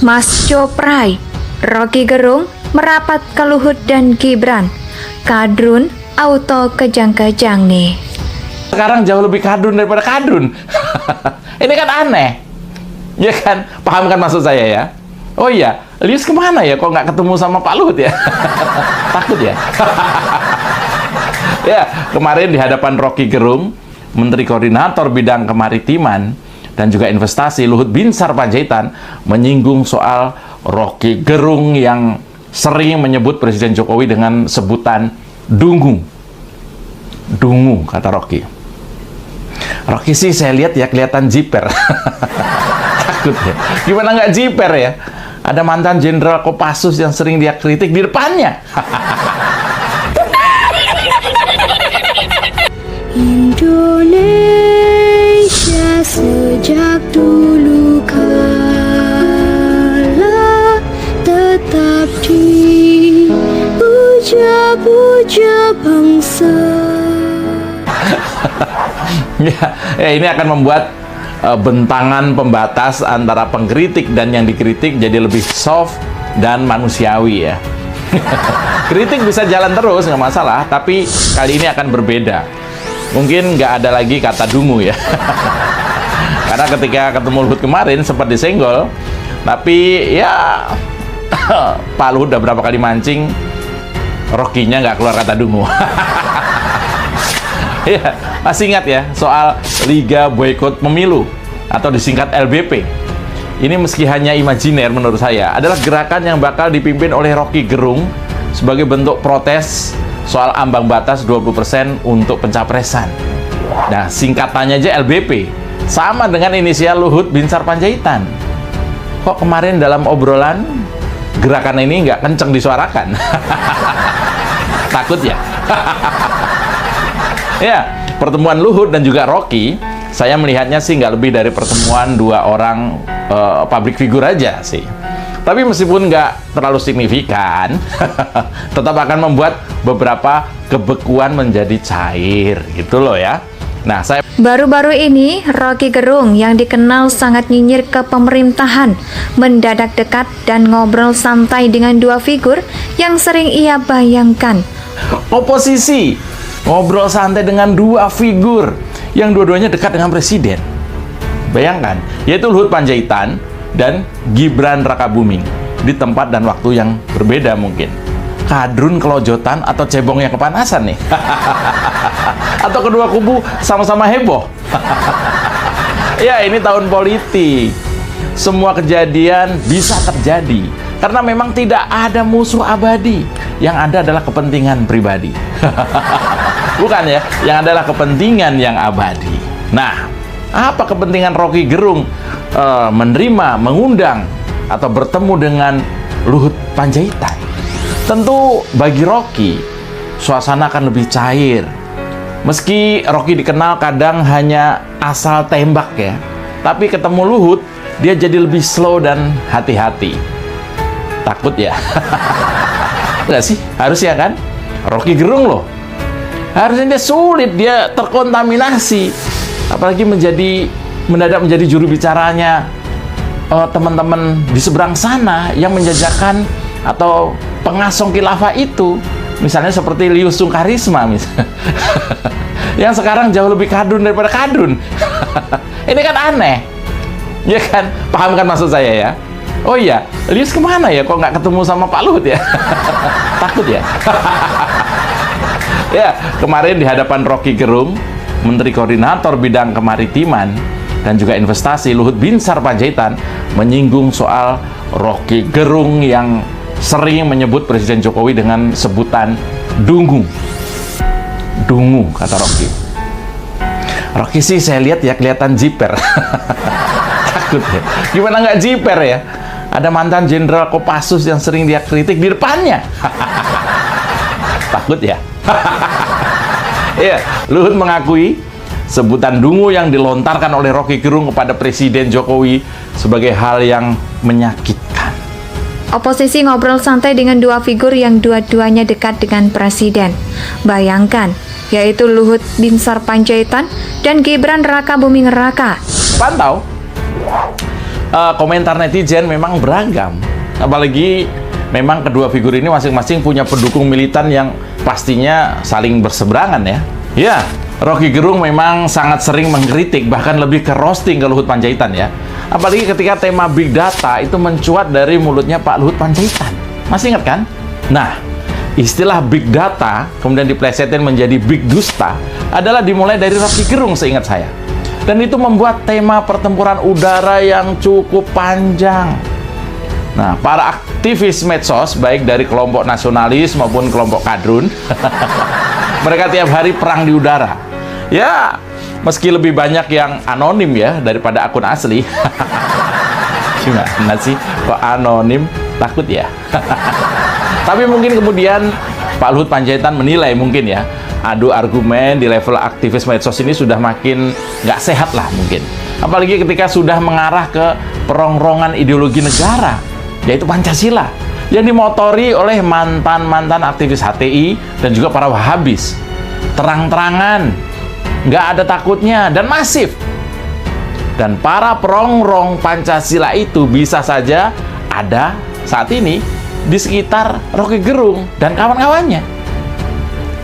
Mas Coprai, Rocky Gerung merapat ke Luhut dan Gibran. Kadrun auto kejang-kejang nih. Sekarang jauh lebih kadrun daripada kadrun. Ini kan aneh. Ya kan? Paham kan maksud saya ya? Oh iya, Lius kemana ya? Kok nggak ketemu sama Pak Luhut ya? Takut ya? Ya, kemarin di hadapan Rocky Gerung, Menteri Koordinator Bidang Kemaritiman dan juga Investasi Luhut Binsar Panjaitan menyinggung soal Rocky Gerung yang sering menyebut Presiden Jokowi dengan sebutan dungu. Dungu, kata Rocky. Rocky sih saya lihat ya kelihatan jiper. Takut ya. Gimana nggak jiper ya? Ada mantan Jenderal Kopassus yang sering dia kritik di depannya. Indonesia sejak dulu kala tetap dipuja-puja bangsa. Ya, ini akan membuat bentangan pembatas antara pengkritik dan yang dikritik jadi lebih soft dan manusiawi ya. Kritik bisa jalan terus, nggak masalah, tapi kali ini akan berbeda. Mungkin nggak ada lagi kata dungu ya. Karena ketika ketemu Luhut kemarin sempat disenggol, tapi ya Pak Luhut udah berapa kali mancing, Rocky-nya nggak keluar kata dungu. Ya, masih ingat ya soal Liga Boykot Pemilu atau disingkat LBP. Ini meski hanya imajiner menurut saya, adalah gerakan yang bakal dipimpin oleh Rocky Gerung sebagai bentuk protes soal ambang batas 20% untuk pencapresan. Nah, singkatannya aja LBP, sama dengan inisial Luhut Binsar Panjaitan. Kok kemarin dalam obrolan gerakan ini nggak kenceng disuarakan? Takut ya? Ya, pertemuan Luhut dan juga Rocky, saya melihatnya sih nggak lebih dari pertemuan dua orang public figure aja sih. Tapi meskipun nggak terlalu signifikan, tetap akan membuat beberapa kebekuan menjadi cair, gitu loh ya. Nah, saya Baru-baru ini, Rocky Gerung yang dikenal sangat nyinyir ke pemerintahan, mendadak dekat dan ngobrol santai dengan dua figur yang sering ia bayangkan. oposisi ngobrol santai dengan dua figur yang dua-duanya dekat dengan presiden. Bayangkan, yaitu Luhut Panjaitan dan Gibran Rakabuming di tempat dan waktu yang berbeda mungkin. Kadrun kelojotan atau cebong yang kepanasan nih? Atau kedua kubu sama-sama heboh? Ya, ini tahun politik. Semua kejadian bisa terjadi karena memang tidak ada musuh abadi. Yang ada adalah kepentingan pribadi. Bukan ya, yang adalah kepentingan yang abadi. Nah, apa kepentingan Rocky Gerung menerima, mengundang, atau bertemu dengan Luhut Panjaitan? Tentu bagi Rocky, suasana akan lebih cair. Meski Rocky dikenal kadang hanya asal tembak ya, tapi ketemu Luhut, dia jadi lebih slow dan hati-hati. Takut ya? Enggak sih? Harusnya kan? Rocky Gerung loh. Harusnya dia sulit, dia terkontaminasi. Apalagi mendadak menjadi juru bicaranya teman-teman di seberang sana yang menjajakan atau pengasong khilafah itu. Misalnya seperti Lius Sungkarisma misalnya. Yang sekarang jauh lebih kadrun daripada kadrun. Ini kan aneh. Ya kan? Paham kan maksud saya ya? Oh iya, Lius kemana ya? Kok nggak ketemu sama Pak Luhut ya? Takut ya? Ya, kemarin di hadapan Rocky Gerung, Menteri Koordinator Bidang Kemaritiman dan juga Investasi Luhut Binsar Panjaitan menyinggung soal Rocky Gerung yang sering menyebut Presiden Jokowi dengan sebutan dungu. Dungu, kata Rocky. Rocky sih saya lihat ya kelihatan jiper. Takut ya. Gimana nggak jiper ya? Ada mantan Jenderal Kopassus yang sering dia kritik di depannya. Takut ya? Ya, Luhut mengakui sebutan dungu yang dilontarkan oleh Rocky Gerung kepada Presiden Jokowi sebagai hal yang menyakitkan. Oposisi ngobrol santai dengan dua figur yang dua-duanya dekat dengan presiden. Bayangkan, yaitu Luhut Binsar Panjaitan dan Gibran Rakabuming Raka. Pantau, komentar netizen memang beragam. Apalagi memang kedua figur ini masing-masing punya pendukung militan yang pastinya saling berseberangan ya. Ya, Rocky Gerung memang sangat sering mengkritik, bahkan lebih ke roasting ke Luhut Panjaitan ya. Apalagi ketika tema Big Data itu mencuat dari mulutnya Pak Luhut Panjaitan. Masih ingat kan? Nah, istilah Big Data kemudian diplesetin menjadi Big Dusta adalah dimulai dari Rocky Gerung seingat saya. Dan itu membuat tema pertempuran udara yang cukup panjang. Nah, para aktivis medsos, baik dari kelompok nasionalis maupun kelompok kadrun, mereka tiap hari perang di udara. Ya, meski lebih banyak yang anonim ya, daripada akun asli. Gimana sih, kok anonim? Takut ya? Tapi mungkin kemudian Pak Luhut Panjaitan menilai mungkin ya, adu argumen di level aktivis medsos ini sudah makin nggak sehat lah mungkin. Apalagi ketika sudah mengarah ke perongrongan ideologi negara, yaitu Pancasila, yang dimotori oleh mantan-mantan aktivis HTI dan juga para Wahabis. Terang-terangan, nggak ada takutnya, dan masif. Dan para perongrong Pancasila itu bisa saja ada saat ini di sekitar Rocky Gerung dan kawan-kawannya.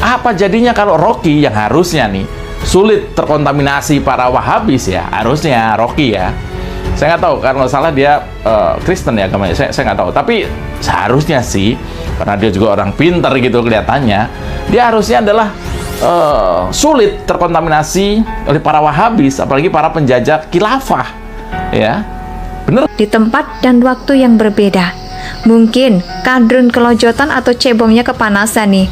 Apa jadinya kalau Rocky yang harusnya nih sulit terkontaminasi para Wahabis ya, harusnya Rocky ya. Saya nggak tahu, karena salah dia Kristen ya agamanya, saya nggak tahu. Tapi seharusnya sih, karena dia juga orang pintar gitu kelihatannya, dia harusnya adalah sulit terkontaminasi oleh para Wahabis, apalagi para penjajah khilafah, ya. Bener? Di tempat dan waktu yang berbeda. Mungkin kadrun kelojotan atau cebongnya kepanasan nih.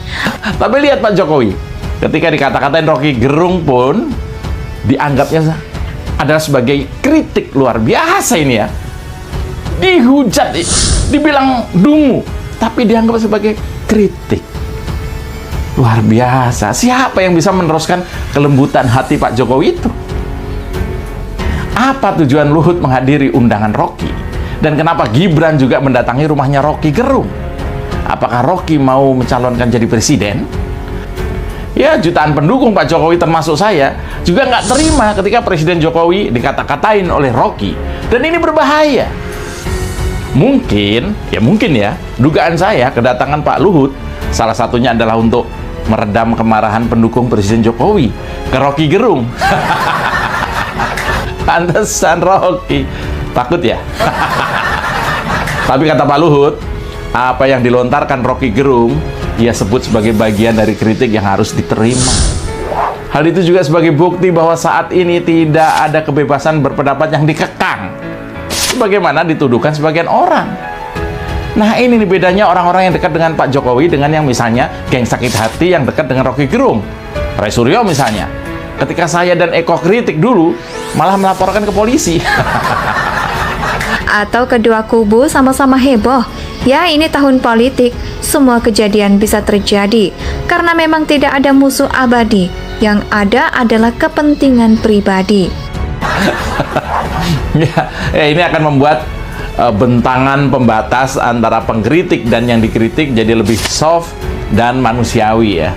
Tapi lihat Pak Jokowi, ketika dikata-katain Rocky Gerung pun dianggapnya adalah sebagai kritik luar biasa ini ya. Dihujat, dibilang dungu, tapi dianggap sebagai kritik. Luar biasa. Siapa yang bisa meneruskan kelembutan hati Pak Jokowi itu? Apa tujuan Luhut menghadiri undangan Rocky? Dan kenapa Gibran juga mendatangi rumahnya Rocky Gerung? Apakah Rocky mau mencalonkan jadi presiden? Ya, jutaan pendukung Pak Jokowi termasuk saya juga nggak terima ketika Presiden Jokowi dikata-katain oleh Rocky. Dan ini berbahaya. Mungkin ya, dugaan saya kedatangan Pak Luhut salah satunya adalah untuk meredam kemarahan pendukung Presiden Jokowi ke Rocky Gerung. Pantesan Rocky takut ya. Tapi kata Pak Luhut, apa yang dilontarkan Rocky Gerung ia sebut sebagai bagian dari kritik yang harus diterima. Hal itu juga sebagai bukti bahwa saat ini tidak ada kebebasan berpendapat yang dikekang, sebagaimana dituduhkan sebagian orang. Nah, ini nih bedanya orang-orang yang dekat dengan Pak Jokowi dengan yang misalnya geng sakit hati yang dekat dengan Rocky Gerung. Ray Suryo misalnya, ketika saya dan Eko kritik dulu, malah melaporkan ke polisi. Atau kedua kubu sama-sama heboh. Ya, ini tahun politik, semua kejadian bisa terjadi karena memang tidak ada musuh abadi, yang ada adalah kepentingan pribadi. Ini akan membuat bentangan pembatas antara pengkritik dan yang dikritik jadi lebih soft dan manusiawi ya.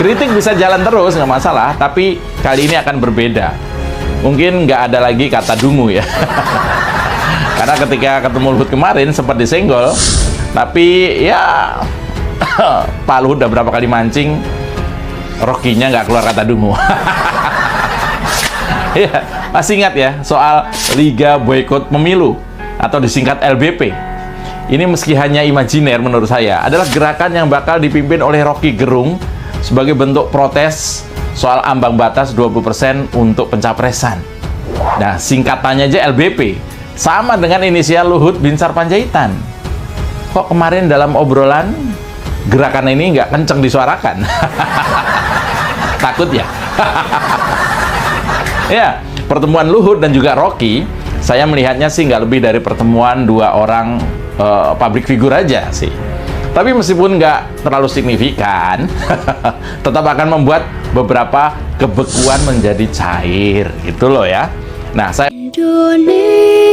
Kritik bisa jalan terus, nggak masalah, tapi kali ini akan berbeda. Mungkin nggak ada lagi kata dungu ya. Karena ketika ketemu Luhut kemarin sempat disenggol, tapi ya Pak Luhut udah berapa kali mancing, Rocky-nya nggak keluar kata dungu. Ya, masih ingat ya soal Liga Boykot Pemilu atau disingkat LBP. Ini meski hanya imajiner menurut saya, adalah gerakan yang bakal dipimpin oleh Rocky Gerung sebagai bentuk protes soal ambang batas 20% untuk pencapresan. Nah, singkatannya aja LBP. Sama dengan inisial Luhut Binsar Panjaitan. Kok kemarin dalam obrolan gerakan ini nggak kenceng disuarakan? Takut ya? Ya, pertemuan Luhut dan juga Rocky, saya melihatnya sih nggak lebih dari pertemuan dua orang public figure aja sih. Tapi meskipun nggak terlalu signifikan, tetap akan membuat beberapa kebekuan menjadi cair, gitu loh ya. Nah, saya Indonesia